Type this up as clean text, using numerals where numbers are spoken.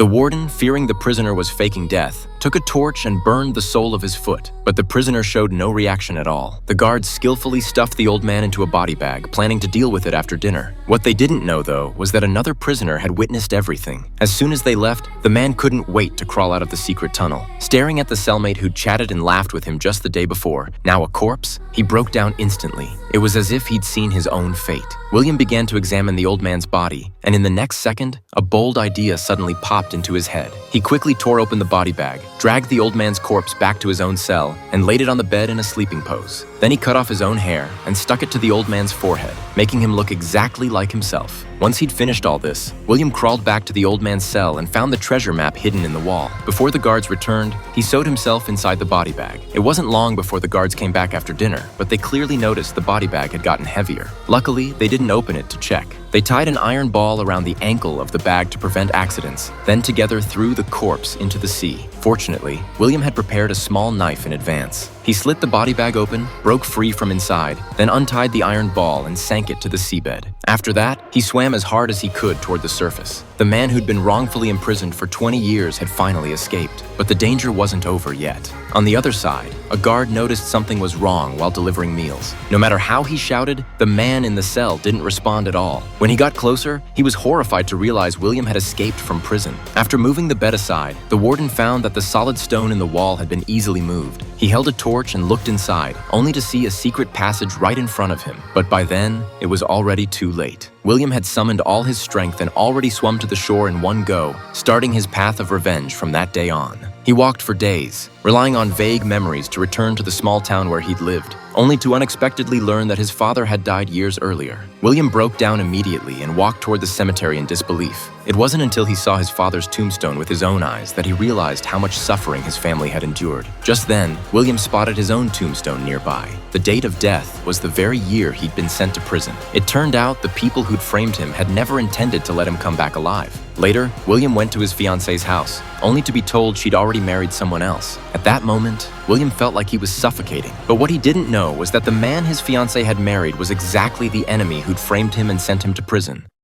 The warden, fearing the prisoner was faking death, took a torch and burned the sole of his foot, but the prisoner showed no reaction at all. The guards skillfully stuffed the old man into a body bag, planning to deal with it after dinner. What they didn't know, though, was that another prisoner had witnessed everything. As soon as they left, the man couldn't wait to crawl out of the secret tunnel. Staring at the cellmate who'd chatted and laughed with him just the day before, now a corpse, he broke down instantly. It was as if he'd seen his own fate. William began to examine the old man's body, and in the next second, a bold idea suddenly popped into his head. He quickly tore open the body bag, dragged the old man's corpse back to his own cell, and laid it on the bed in a sleeping pose. Then he cut off his own hair and stuck it to the old man's forehead, making him look exactly like himself. Once he'd finished all this, William crawled back to the old man's cell and found the treasure map hidden in the wall. Before the guards returned, he sewed himself inside the body bag. It wasn't long before the guards came back after dinner, but they clearly noticed the body bag had gotten heavier. Luckily, they didn't open it to check. They tied an iron ball around the ankle of the bag to prevent accidents, then together threw the corpse into the sea. Fortunately, William had prepared a small knife in advance. He slit the body bag open, broke free from inside, then untied the iron ball and sank it to the seabed. After that, he swam as hard as he could toward the surface. The man who'd been wrongfully imprisoned for 20 years had finally escaped, but the danger wasn't over yet. On the other side, a guard noticed something was wrong while delivering meals. No matter how he shouted, the man in the cell didn't respond at all. When he got closer, he was horrified to realize William had escaped from prison. After moving the bed aside, the warden found that the solid stone in the wall had been easily moved. He held a torch and looked inside, only to see a secret passage right in front of him. But by then, it was already too late. William had summoned all his strength and already swum to the shore in one go, starting his path of revenge from that day on. He walked for days, relying on vague memories to return to the small town where he'd lived, only to unexpectedly learn that his father had died years earlier. William broke down immediately and walked toward the cemetery in disbelief. It wasn't until he saw his father's tombstone with his own eyes that he realized how much suffering his family had endured. Just then, William spotted his own tombstone nearby. The date of death was the very year he'd been sent to prison. It turned out the people who'd framed him had never intended to let him come back alive. Later, William went to his fiancée's house, only to be told she'd already married someone else. At that moment, William felt like he was suffocating. But what he didn't know was that the man his fiancée had married was exactly the enemy who'd framed him and sent him to prison.